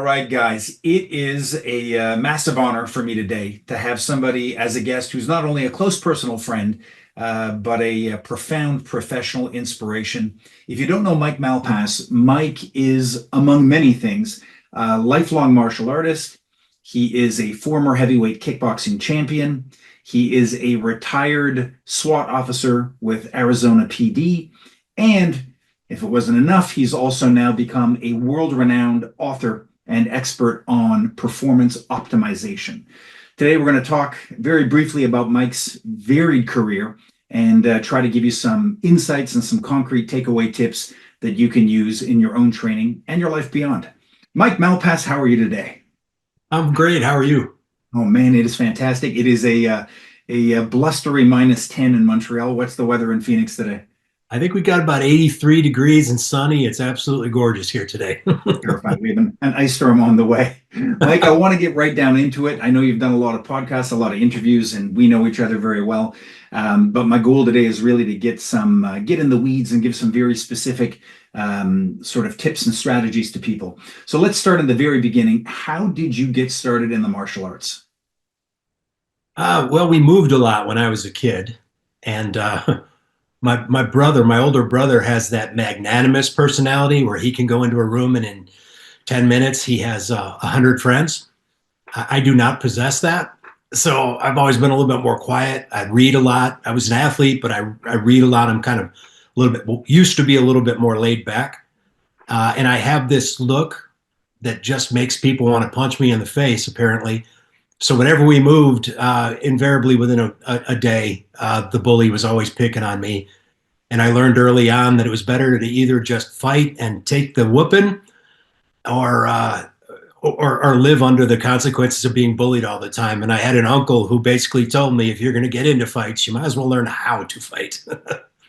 right, guys. It is a massive honor for me today to have somebody as a guest who's not only a close personal friend, but a profound professional inspiration. If you don't know Mike Malpass, Mike is, among many things, a lifelong martial artist. He is a former heavyweight kickboxing champion. He is a retired SWAT officer with Arizona PD. And if it wasn't enough, he's also now become a world-renowned author and expert on performance optimization. Today, we're going to talk very briefly about Mike's varied career and try to give you some insights and some concrete takeaway tips that you can use in your own training and your life beyond. Mike Malpass, how are you today? I'm great. How are you? Oh man, it is fantastic. It is a blustery -10 in Montreal. What's the weather in Phoenix today? I think we got about 83 degrees and sunny. It's absolutely gorgeous here today. Terrified. We have an ice storm on the way. Mike, I want to get right down into it. I know you've done a lot of podcasts, a lot of interviews, and we know each other very well. But my goal today is really to get in the weeds and give some very specific sort of tips and strategies to people. So let's start in the very beginning. How did you get started in the martial arts? Well, we moved a lot when I was a kid, and my older brother, has that magnanimous personality where he can go into a room and in 10 minutes he has 100 friends. I do not possess that, so I've always been a little bit more quiet. I read a lot. I was an athlete, but I read a lot. I'm kind of a little bit used to be a little bit more laid back, and I have this look that just makes people want to punch me in the face, apparently. So whenever we moved, invariably within a day, the bully was always picking on me. And I learned early on that it was better to either just fight and take the whooping, or or live under the consequences of being bullied all the time. And I had an uncle who basically told me, if you're going to get into fights, you might as well learn how to fight.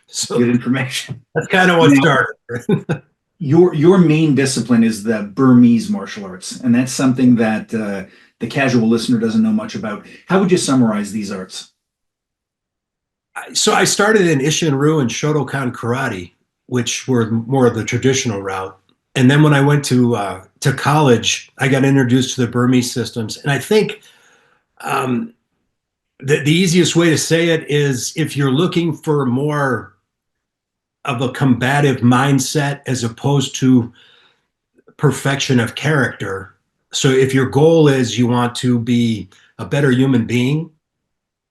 So Good information. that's kind of what Now, started. your main discipline is the Burmese martial arts, and that's something that the casual listener doesn't know much about. How would you summarize these arts? So I started in Ishinryu and Shotokan karate, which were more of the traditional route. And then when I went to college, I got introduced to the Burmese systems. And I think um, the easiest way to say it is, if you're looking for more of a combative mindset as opposed to perfection of character. So if your goal is you want to be a better human being,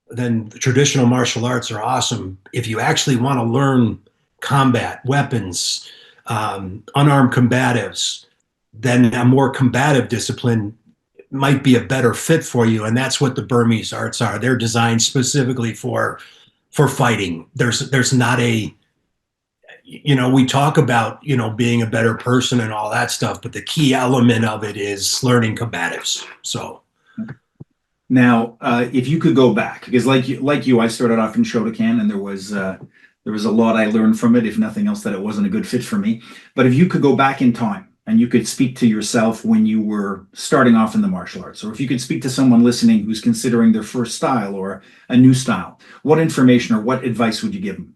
then the traditional martial arts are awesome. If you actually want to learn combat, weapons, unarmed combatives, then a more combative discipline might be a better fit for you. And that's what the Burmese arts are. They're designed specifically for fighting. There's not a, we talk about, being a better person and all that stuff, but the key element of it is learning combatives. So Now, if you could go back, because like you, I started off in Shotokan, and there was a lot I learned from it. If nothing else, that it wasn't a good fit for me. But if you could go back in time and you could speak to yourself when you were starting off in the martial arts, or if you could speak to someone listening who's considering their first style or a new style, what information or what advice would you give them?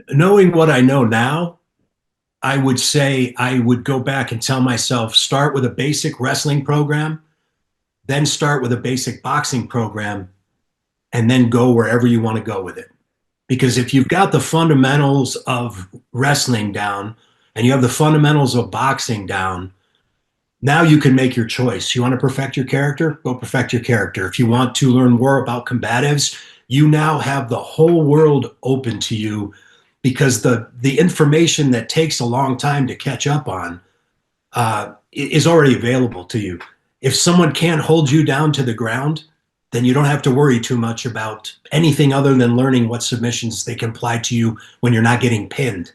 knowing what I know now, I would say I would go back and tell myself, start with a basic wrestling program, then start with a basic boxing program, and then go wherever you want to go with it. Because if you've got the fundamentals of wrestling down and you have the fundamentals of boxing down, now you can make your choice. You want to perfect your character? Go perfect your character. If you want to learn more about combatives, you now have the whole world open to you, because the information that takes a long time to catch up on is already available to you. If someone can't hold you down to the ground, then you don't have to worry too much about anything other than learning what submissions they can apply to you when you're not getting pinned.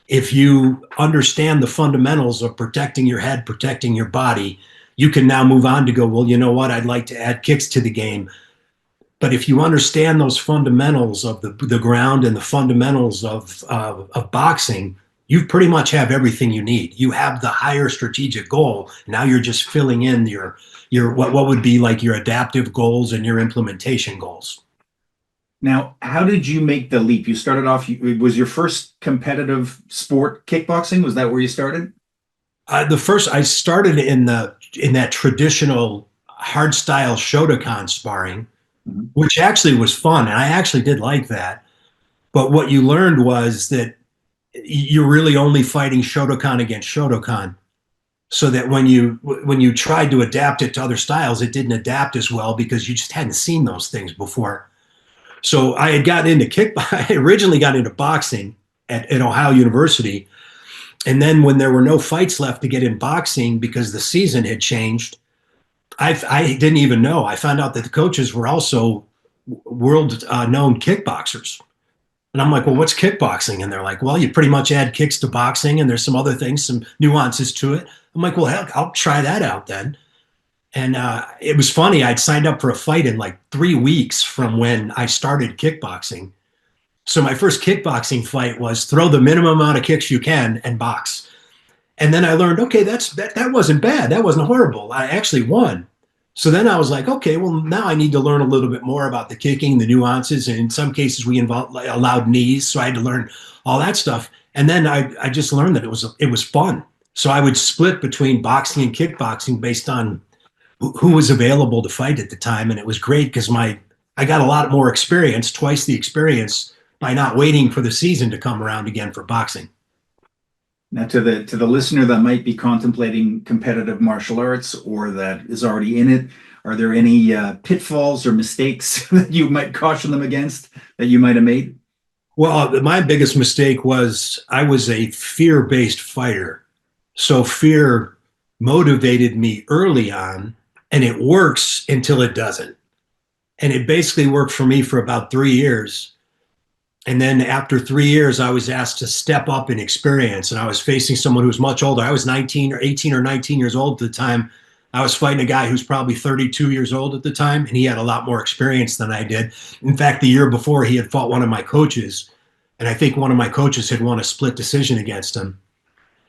If you understand the fundamentals of protecting your head, protecting your body, you can now move on to go, well, you know what? I'd like to add kicks to the game. But if you understand those fundamentals of the ground and the fundamentals of boxing, you pretty much have everything you need. You have the higher strategic goal. Now you're just filling in your what would be like your adaptive goals and your implementation goals. Now, how did you make the leap? You started off, was your first competitive sport kickboxing? Was that where you started? The first I started in that traditional hard style Shotokan sparring, Mhm. which actually was fun, and I actually did like that. But what you learned was that you're really only fighting Shotokan against Shotokan. So that when you tried to adapt it to other styles, it didn't adapt as well because you just hadn't seen those things before. So I had gotten into I originally got into boxing at Ohio University. And then when there were no fights left to get in boxing because the season had changed, I didn't even know. I found out that the coaches were also world known kickboxers. And I'm like, well, what's kickboxing? And they're like, well, you pretty much add kicks to boxing and there's some other things, some nuances to it. I'm like, well, heck, I'll try that out then. And it was funny. I'd signed up for a fight in like 3 weeks from when I started kickboxing. So my first kickboxing fight was throw the minimum amount of kicks you can and box. And then I learned, okay, that wasn't bad. That wasn't horrible. I actually won. So then I was like, okay, well now I need to learn a little bit more about the kicking, the nuances, and in some cases we allowed knees, so I had to learn all that stuff. And then I just learned that it was fun. So I would split between boxing and kickboxing based on who was available to fight at the time, and it was great because my I got a lot more experience, twice the experience, by not waiting for the season to come around again for boxing. Now, to the listener that might be contemplating competitive martial arts or that is already in it, are there any pitfalls or mistakes that you might caution them against that you might have made? Well, my biggest mistake was I was a fear-based fighter. So fear motivated me early on, and it works until it doesn't. And it basically worked for me for about 3 years. And then after 3 years, I was asked to step up in experience. And I was facing someone who was much older. I was 19 or 18 or 19 years old at the time. I was fighting a guy who's probably 32 years old at the time, and he had a lot more experience than I did. In fact, the year before, he had fought one of my coaches, and I think one of my coaches had won a split decision against him.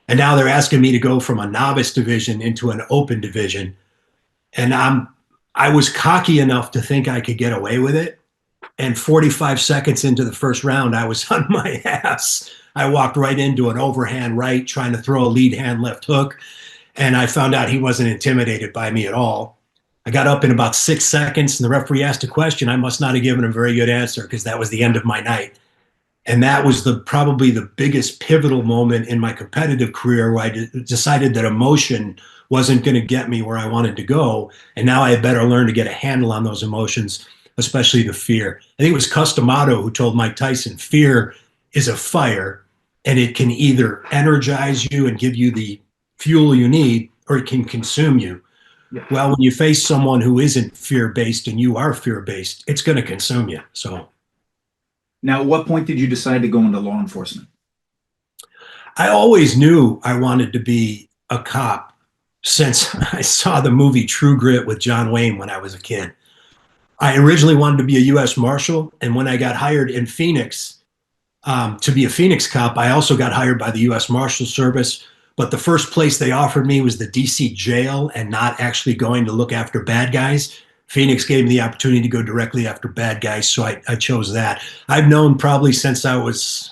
And now they're asking me to go from a novice division into an open division. And I was cocky enough to think I could get away with it. And 45 seconds into the first round, I was on my ass. I walked right into an overhand right, trying to throw a lead hand left hook. And I found out he wasn't intimidated by me at all. I got up in about 6 seconds, and the referee asked a question. I must not have given a very good answer because that was the end of my night. And that was probably the biggest pivotal moment in my competitive career where I decided that emotion wasn't going to get me where I wanted to go. And now I had better learn to get a handle on those emotions, especially the fear. I think it was Customato who told Mike Tyson, fear is a fire, and it can either energize you and give you the fuel you need, or it can consume you. Yeah. Well, when you face someone who isn't fear-based and you are fear-based, it's going to consume you. So Now, at what point did you decide to go into law enforcement? I always knew I wanted to be a cop since I saw the movie True Grit with John Wayne when I was a kid. I originally wanted to be a U.S. Marshal, and when I got hired in Phoenix to be a Phoenix cop, I also got hired by the U.S. Marshal Service. But the first place they offered me was the D.C. jail and not actually going to look after bad guys. Phoenix gave me the opportunity to go directly after bad guys, so I chose that. I've known probably since I was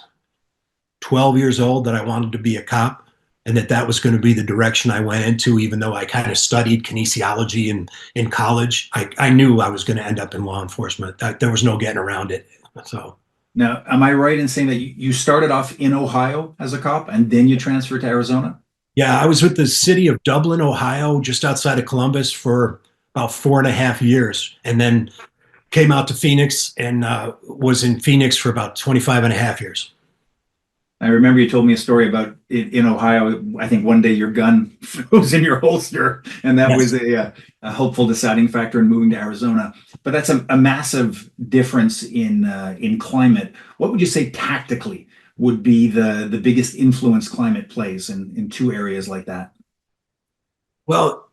12 years old that I wanted to be a cop and that was going to be the direction I went into, even though I kind of studied kinesiology in college. I knew I was going to end up in law enforcement. There was no getting around it. So, Now, am I right in saying that you started off in Ohio as a cop and then you transferred to Arizona? yeah, I was with the city of Dublin, Ohio, just outside of Columbus for about 4.5 years, and then came out to Phoenix and was in Phoenix for about 25 and a half years. I remember you told me a story about in Ohio. I think one day your gun was in your holster, and that Yes. was a helpful deciding factor in moving to Arizona. But that's a massive difference in climate. What would you say tactically would be the biggest influence climate plays in two areas like that? Well,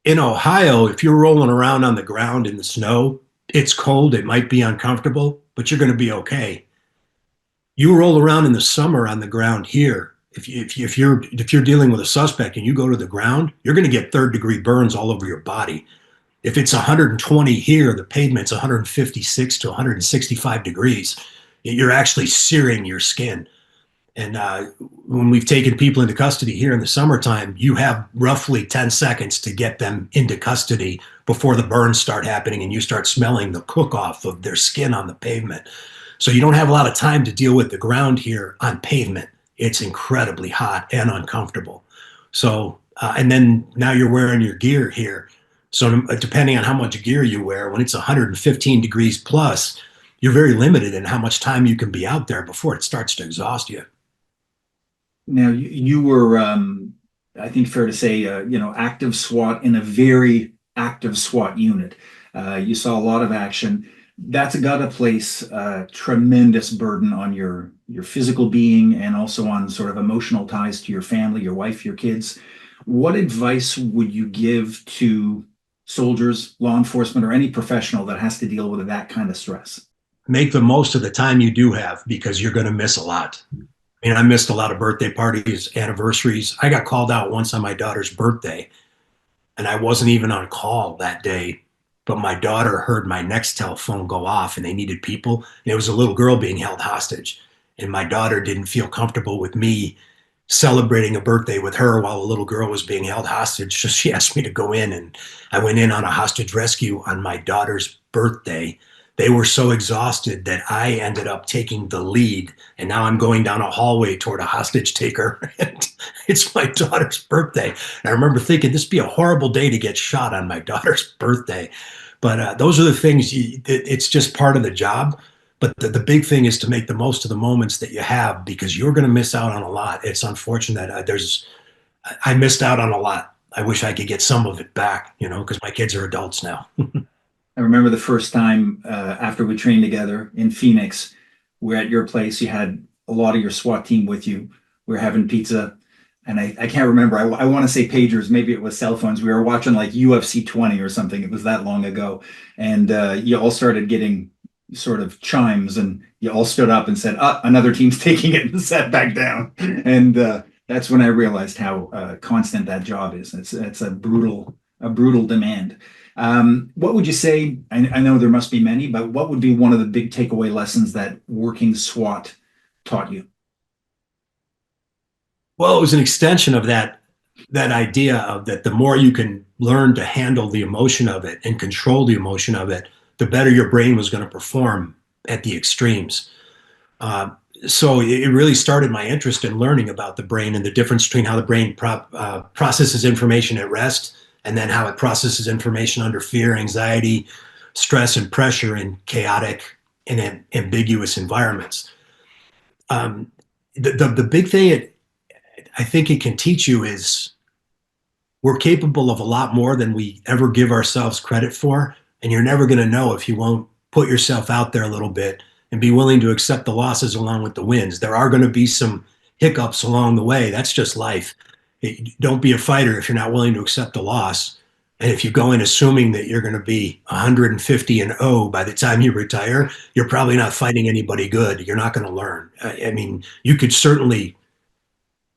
in Ohio, if you're rolling around on the ground in the snow, it's cold, it might be uncomfortable, but you're going to be okay. You roll around in the summer on the ground here. If you're dealing with a suspect and you go to the ground, you're going to get third-degree burns all over your body. If it's 120 here, the pavement's 156 to 165 degrees. You're actually searing your skin. And when we've taken people into custody here in the summertime, you have roughly 10 seconds to get them into custody before the burns start happening and you start smelling the cook off of their skin on the pavement. So you don't have a lot of time to deal with the ground here on pavement. It's incredibly hot and uncomfortable. So, and then now you're wearing your gear here. So depending on how much gear you wear, when it's 115 degrees plus, you're very limited in how much time you can be out there before it starts to exhaust you. Now, you were, I think, fair to say, active SWAT in a very active SWAT unit. You saw a lot of action. That's got to place a tremendous burden on your physical being and also on sort of emotional ties to your family, your wife, your kids. What advice would you give to soldiers, law enforcement, or any professional that has to deal with that kind of stress? Make the most of the time you do have because you're going to miss a lot. I mean, I missed a lot of birthday parties, anniversaries. I got called out once on my daughter's birthday, and I wasn't even on call that day. But my daughter heard my Nextel phone go off, and they needed people. And it was a little girl being held hostage, and my daughter didn't feel comfortable with me celebrating a birthday with her while a little girl was being held hostage. So she asked me to go in, and I went in on a hostage rescue on my daughter's birthday. They were so exhausted that I ended up taking the lead, and now I'm going down a hallway toward a hostage taker. And it's my daughter's birthday. And I remember thinking this would be a horrible day to get shot on my daughter's birthday. But those are the things, it's just part of the job. But the big thing is to make the most of the moments that you have because you're going to miss out on a lot. It's unfortunate. I missed out on a lot. I wish I could get some of it back, because my kids are adults now. I remember the first time after we trained together in Phoenix, we're at your place. You had a lot of your SWAT team with you. We were having pizza, and I can't remember. I want to say pagers, maybe it was cell phones. We were watching like UFC 20 or something. It was that long ago, and you all started getting sort of chimes, and you all stood up and said, another team's taking it," and sat back down. And that's when I realized how constant that job is. It's a brutal demand. What would you say? I know there must be many, but what would be one of the big takeaway lessons that working SWAT taught you? Well, it was an extension of that idea of that the more you can learn to handle the emotion of it and control the emotion of it, the better your brain was going to perform at the extremes. Uh, so it really started my interest in learning about the brain and the difference between how the brain processes information at rest and then how it processes information under fear, anxiety, stress, and pressure in chaotic and ambiguous environments. Um, the big thing I think it can teach you is we're capable of a lot more than we ever give ourselves credit for. And you're never going to know if you won't put yourself out there a little bit and be willing to accept the losses along with the wins. There are going to be some hiccups along the way. That's just life. Don't be a fighter if you're not willing to accept the loss. And if you go in assuming that you're going to be 150 and 0 by the time you retire, you're probably not fighting anybody good. You're not going to learn. I mean, you could certainly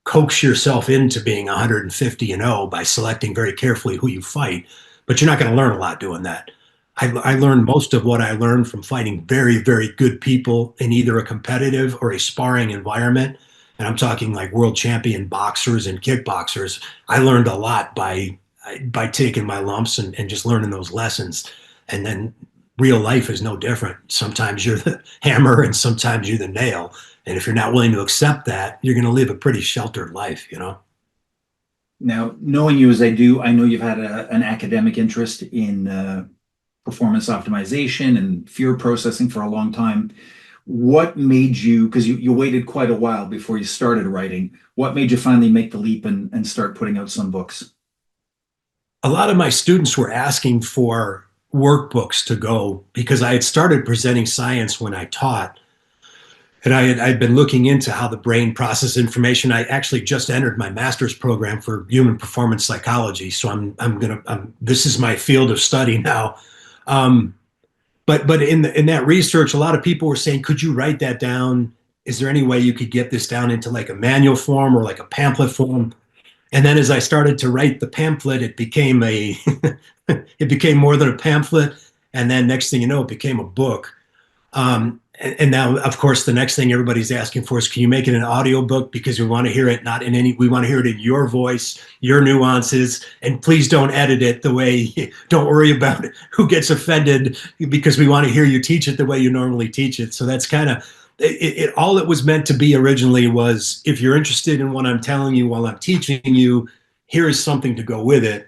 coax yourself into being 150 and 0 by selecting very carefully who you fight, but you're not going to learn a lot doing that. I learned most of what I learned from fighting very, very good people in either a competitive or a sparring environment. And I'm talking like world champion boxers and kickboxers. I learned a lot by taking my lumps and just learning those lessons. And then real life is no different. Sometimes you're the hammer and sometimes you're the nail. And if you're not willing to accept that, you're going to live a pretty sheltered life. Now, knowing you as I do, I know you've had an academic interest in performance optimization and fear processing for a long time. What made you, because you waited quite a while before you started writing, what made you finally make the leap and start putting out some books? A lot of my students were asking for workbooks to go because I had started presenting science when I taught. And I'd been looking into how the brain processes information. I actually just entered my master's program for human performance psychology. So this is my field of study now. Um, but in that research, a lot of people were saying, could you write that down? Is there any way you could get this down into like a manual form or like a pamphlet form? And then as I started to write the pamphlet, it became it became more than a pamphlet. And then next thing you know, it became a book. And now, of course, the next thing everybody's asking for is, can you make it an audiobook? Because we want to hear it not in any, we want to hear it in your voice, your nuances, and please don't edit it the way, don't worry about who gets offended, because we want to hear you teach it the way you normally teach it. So that's kind of, all it was meant to be originally was, if you're interested in what I'm telling you while I'm teaching you, here is something to go with it.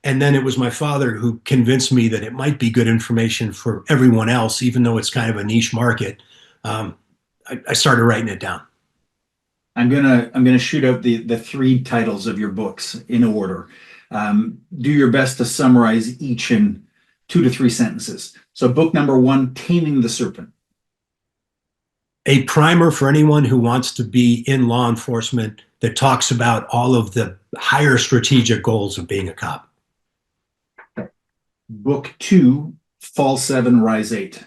And then it was my father who convinced me that it might be good information for everyone else, even though it's kind of a niche market. Um, I started writing it down. I'm gonna shoot out the three titles of your books in order. Do your best to summarize each in 2 to 3 sentences. So, book number one, Taming the Serpent. A primer for anyone who wants to be in law enforcement that talks about all of the higher strategic goals of being a cop. Book two, Fall seven, Rise eight.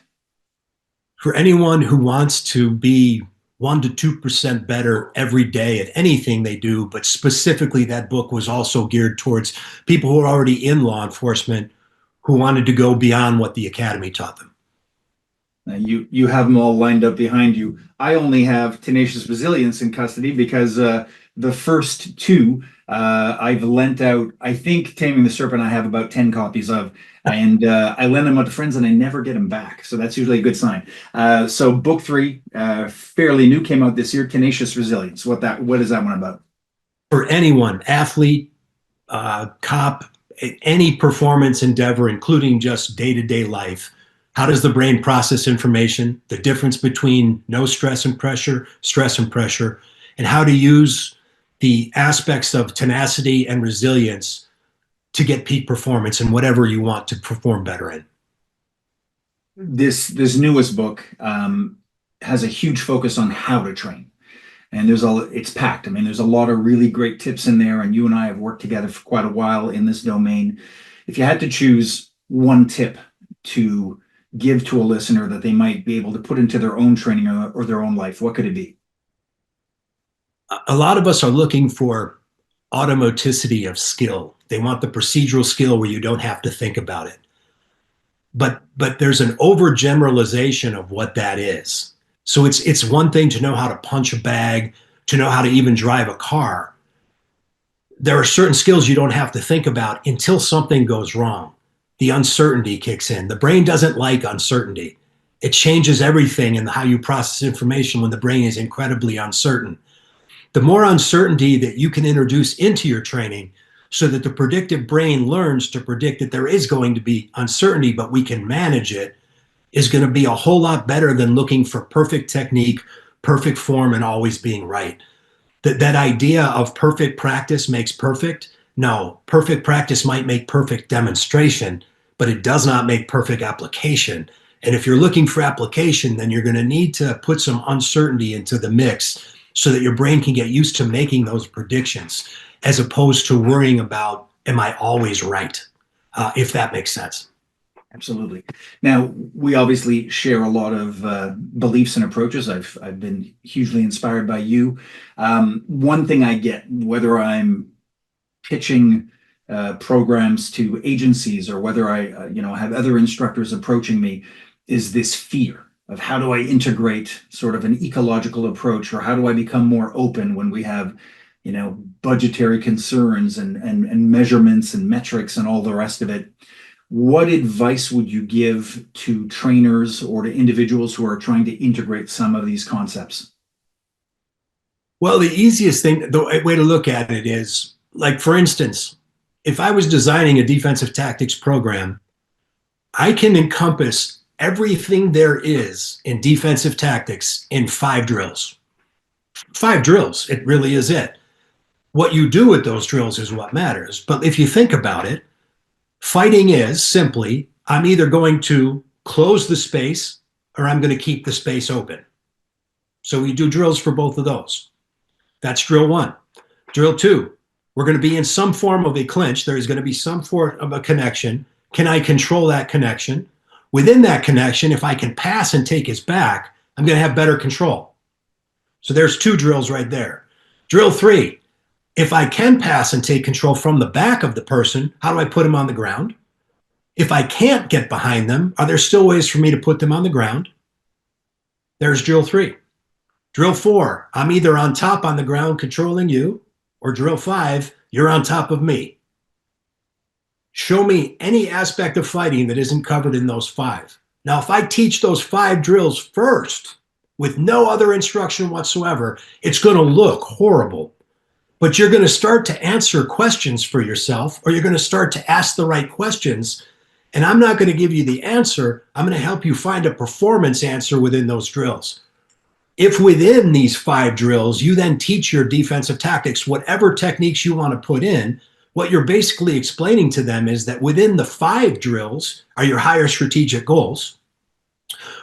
For anyone who wants to be 1 to 2% better every day at anything they do, but specifically that book was also geared towards people who are already in law enforcement who wanted to go beyond what the academy taught them. You have them all lined up behind you. I only have Tenacious Resilience in custody because the first two I've lent out. I think Taming the Serpent I have about 10 copies of, and I lend them out to friends and I never get them back. So that's usually a good sign. So book three, fairly new, came out this year. Tenacious Resilience. What is that one about? For anyone, athlete, cop, any performance endeavor, including just day-to-day life. How does the brain process information? The difference between no stress and pressure, stress and pressure, and how to use the aspects of tenacity and resilience to get peak performance in whatever you want to perform better in. This newest book has a huge focus on how to train. And it's packed. I mean, there's a lot of really great tips in there, and you and I have worked together for quite a while in this domain. If you had to choose one tip to give to a listener that they might be able to put into their own training or their own life, what could it be? A lot of us are looking for automaticity of skill. They want the procedural skill where you don't have to think about it. But there's an overgeneralization of what that is. So it's one thing to know how to punch a bag, to know how to even drive a car. There are certain skills you don't have to think about until something goes wrong. The uncertainty kicks in. The brain doesn't like uncertainty. It changes everything in how you process information when the brain is incredibly uncertain. The more uncertainty that you can introduce into your training so that the predictive brain learns to predict that there is going to be uncertainty, but we can manage it, is going to be a whole lot better than looking for perfect technique, perfect form, and always being right. That idea of perfect practice makes perfect. No, perfect practice might make perfect demonstration, but it does not make perfect application. And if you're looking for application, then you're going to need to put some uncertainty into the mix so that your brain can get used to making those predictions, as opposed to worrying about, am I always right? If that makes sense. Absolutely. Now, we obviously share a lot of beliefs and approaches. I've been hugely inspired by you. One thing I get, whether I'm pitching programs to agencies or whether I, have other instructors approaching me, is this fear of how do I integrate sort of an ecological approach, or how do I become more open when we have, budgetary concerns and measurements and metrics and all the rest of it. What advice would you give to trainers or to individuals who are trying to integrate some of these concepts? Well, the easiest thing, the way to look at it is, like, for instance, if I was designing a defensive tactics program, I can encompass everything there is in defensive tactics in 5 drills. 5 drills, it really is it. What you do with those drills is what matters. But if you think about it, fighting is simply, I'm either going to close the space or I'm going to keep the space open. So we do drills for both of those. That's drill one. Drill two, we're going to be in some form of a clinch. There is going to be some form of a connection. Can I control that connection? Within that connection, if I can pass and take his back, I'm going to have better control. So there's 2 drills right there. Drill 3, if I can pass and take control from the back of the person, how do I put him on the ground? If I can't get behind them, are there still ways for me to put them on the ground? There's drill 3. Drill 4, I'm either on top on the ground controlling you, or drill 5, you're on top of me. Show me any aspect of fighting that isn't covered in those 5. Now, if I teach those 5 drills first with no other instruction whatsoever, it's going to look horrible. But you're going to start to answer questions for yourself, or you're going to start to ask the right questions. And I'm not going to give you the answer. I'm going to help you find a performance answer within those drills. If within these 5 drills, you then teach your defensive tactics, whatever techniques you want to put in, what you're basically explaining to them is that within the 5 drills are your higher strategic goals.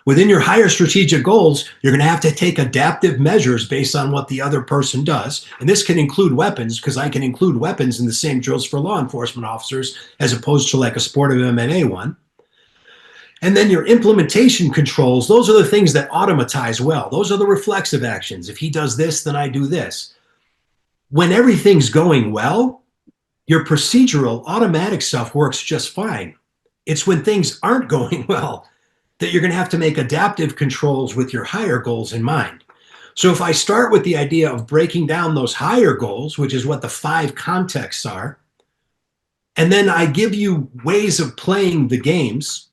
Within your higher strategic goals, you're going to have to take adaptive measures based on what the other person does. And this can include weapons, because I can include weapons in the same drills for law enforcement officers as opposed to like a sportive MMA one. And then your implementation controls, those are the things that automatize well. Those are the reflexive actions. If he does this, then I do this. When everything's going well, your procedural automatic stuff works just fine. It's when things aren't going well that you're going to have to make adaptive controls with your higher goals in mind. So if I start with the idea of breaking down those higher goals, which is what the 5 contexts are, and then I give you ways of playing the games,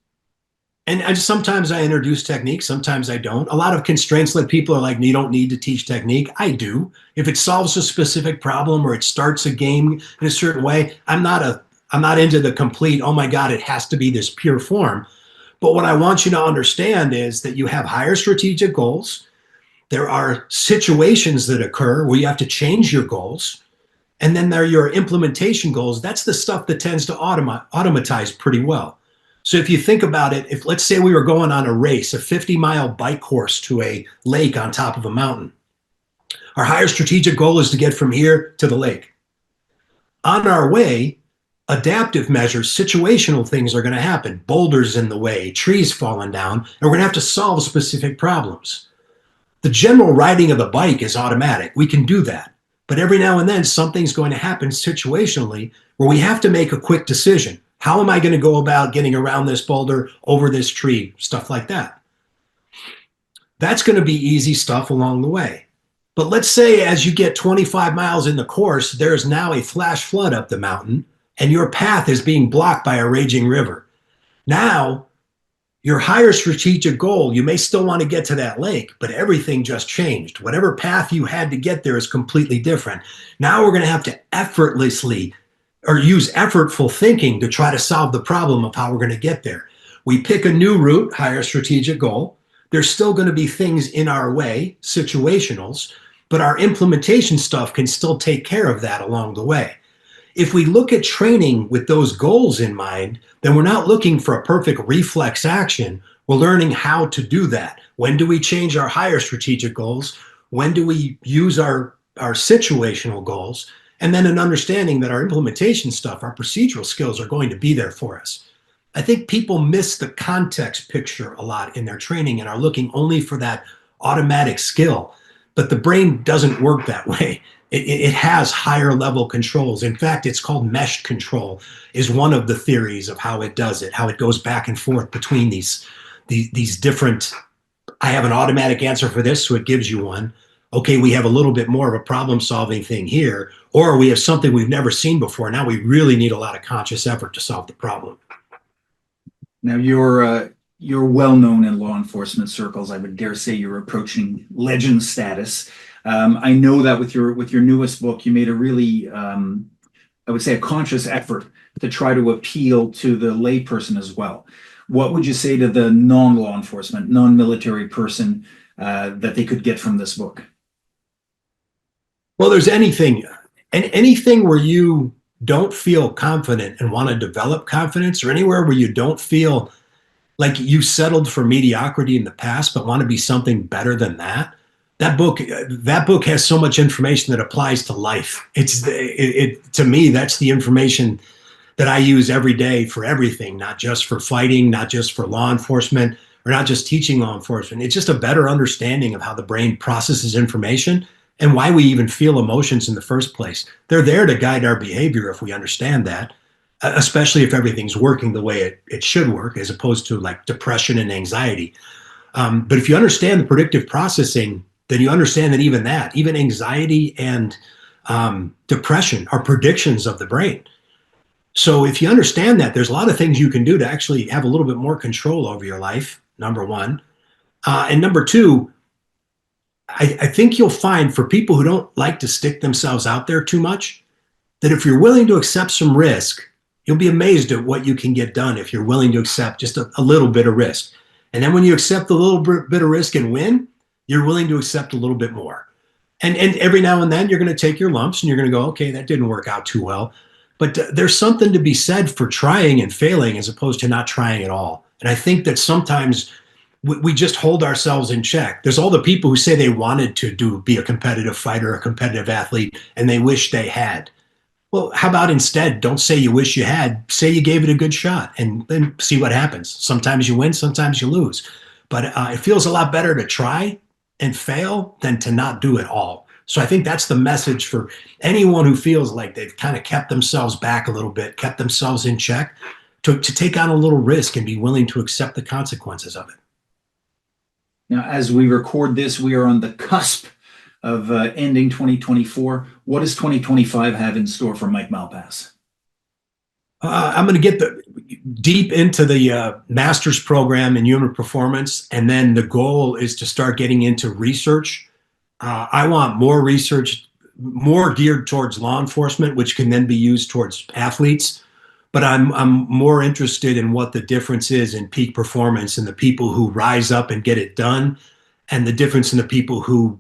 and sometimes I introduce techniques, sometimes I don't. A lot of constraints that people are like, you don't need to teach technique. I do. If it solves a specific problem or it starts a game in a certain way, I'm not into the complete, oh my God, it has to be this pure form. But what I want you to understand is that you have higher strategic goals. There are situations that occur where you have to change your goals. And then there are your implementation goals. That's the stuff that tends to automatize pretty well. So if you think about it, if let's say we were going on a race, a 50-mile bike course to a lake on top of a mountain, our higher strategic goal is to get from here to the lake. On our way, adaptive measures, situational things are going to happen. Boulders in the way, trees falling down, and we're going to have to solve specific problems. The general riding of the bike is automatic. We can do that. But every now and then, something's going to happen situationally where we have to make a quick decision. How am I going to go about getting around this boulder, over this tree, stuff like that? That's going to be easy stuff along the way. But let's say as you get 25 miles in the course, there's now a flash flood up the mountain, and your path is being blocked by a raging river. Now, your higher strategic goal, you may still want to get to that lake, but everything just changed. Whatever path you had to get there is completely different. Now we're going to have to effortlessly or use effortful thinking to try to solve the problem of how we're going to get there. We pick a new route, higher strategic goal. There's still going to be things in our way, situationals, but our implementation stuff can still take care of that along the way. If we look at training with those goals in mind, then we're not looking for a perfect reflex action. We're learning how to do that. When do we change our higher strategic goals? When do we use our situational goals? And then an understanding that our implementation stuff, our procedural skills are going to be there for us. I think people miss the context picture a lot in their training and are looking only for that automatic skill. But the brain doesn't work that way. It has higher level controls. In fact, it's called meshed control, is one of the theories of how it does it, how it goes back and forth between these different, I have an automatic answer for this, so it gives you one. Okay, we have a little bit more of a problem solving thing here, or we have something we've never seen before. Now we really need a lot of conscious effort to solve the problem. Now you're well known in law enforcement circles. I would dare say you're approaching legend status. I know that with your newest book, you made a really, I would say, a conscious effort to try to appeal to the layperson as well. What would you say to the non-law enforcement, non-military person that they could get from this book? Well, there's anything where you don't feel confident and want to develop confidence, or anywhere where you don't feel like you settled for mediocrity in the past but want to be something better than that. That book has so much information that applies to life. To me, that's the information that I use every day for everything, not just for fighting, not just for law enforcement, or not just teaching law enforcement. It's just a better understanding of how the brain processes information and why we even feel emotions in the first place. They're there to guide our behavior if we understand that, especially if everything's working the way it should work, as opposed to like depression and anxiety. But if you understand the predictive processing, then you understand that even anxiety and depression are predictions of the brain. So if you understand that, there's a lot of things you can do to actually have a little bit more control over your life, number one. And number two, I think you'll find for people who don't like to stick themselves out there too much, that if you're willing to accept some risk, you'll be amazed at what you can get done if you're willing to accept just a little bit of risk. And then when you accept a little bit of risk and win, you're willing to accept a little bit more. And every now and then you're going to take your lumps and you're going to go, okay, that didn't work out too well. But there's something to be said for trying and failing as opposed to not trying at all. And I think that sometimes we just hold ourselves in check. There's all the people who say they wanted to be a competitive fighter, a competitive athlete, and they wish they had. Well, how about instead, don't say you wish you had, say you gave it a good shot and then see what happens. Sometimes you win, sometimes you lose. But it feels a lot better to try and fail than to not do it all. So I think that's the message for anyone who feels like they've kind of kept themselves back a little bit, kept themselves in check, to take on a little risk and be willing to accept the consequences of it. Now, as we record this, we are on the cusp of ending 2024. What does 2025 have in store for Mike Malpass? I'm going to get deep into the master's program in human performance, and then the goal is to start getting into research. I want more research, more geared towards law enforcement, which can then be used towards athletes. But I'm more interested in what the difference is in peak performance and the people who rise up and get it done, and the difference in the people who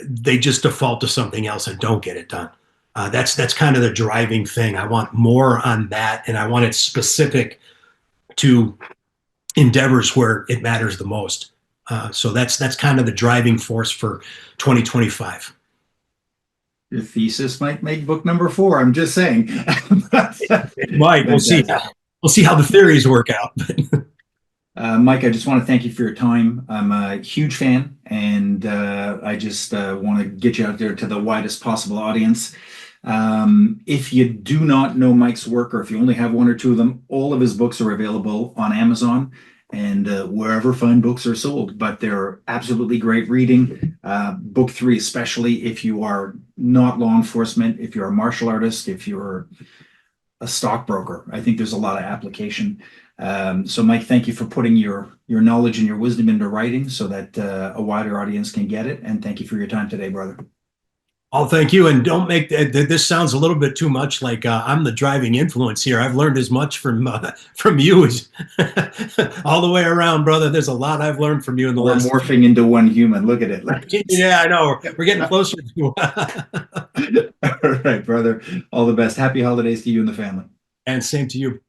they just default to something else and don't get it done. That's kind of the driving thing. I want more on that, and I want it specific to endeavors where it matters the most. So that's kind of the driving force for 2025. Your thesis might make book number 4. I'm just saying. Mike, we'll see. We'll see how the theories work out. Mike, I just want to thank you for your time. I'm a huge fan, and I just want to get you out there to the widest possible audience. If you do not know Mike's work, or if you only have 1 or 2 of them, all of his books are available on Amazon and wherever fine books are sold. But they're absolutely great reading. Book 3, especially if you are not law enforcement, if you're a martial artist, if you're a stockbroker, I think there's a lot of application. So Mike, thank you for putting your knowledge and your wisdom into writing so that a wider audience can get it. And thank you for your time today, brother. Oh, thank you. And don't make this sounds a little bit too much like I'm the driving influence here. I've learned as much from you as all the way around, brother. There's a lot I've learned from you in the We're last. morphing into one human. Look at it. Yeah, I know. We're getting closer to. All right, brother. All the best. Happy holidays to you and the family. And same to you.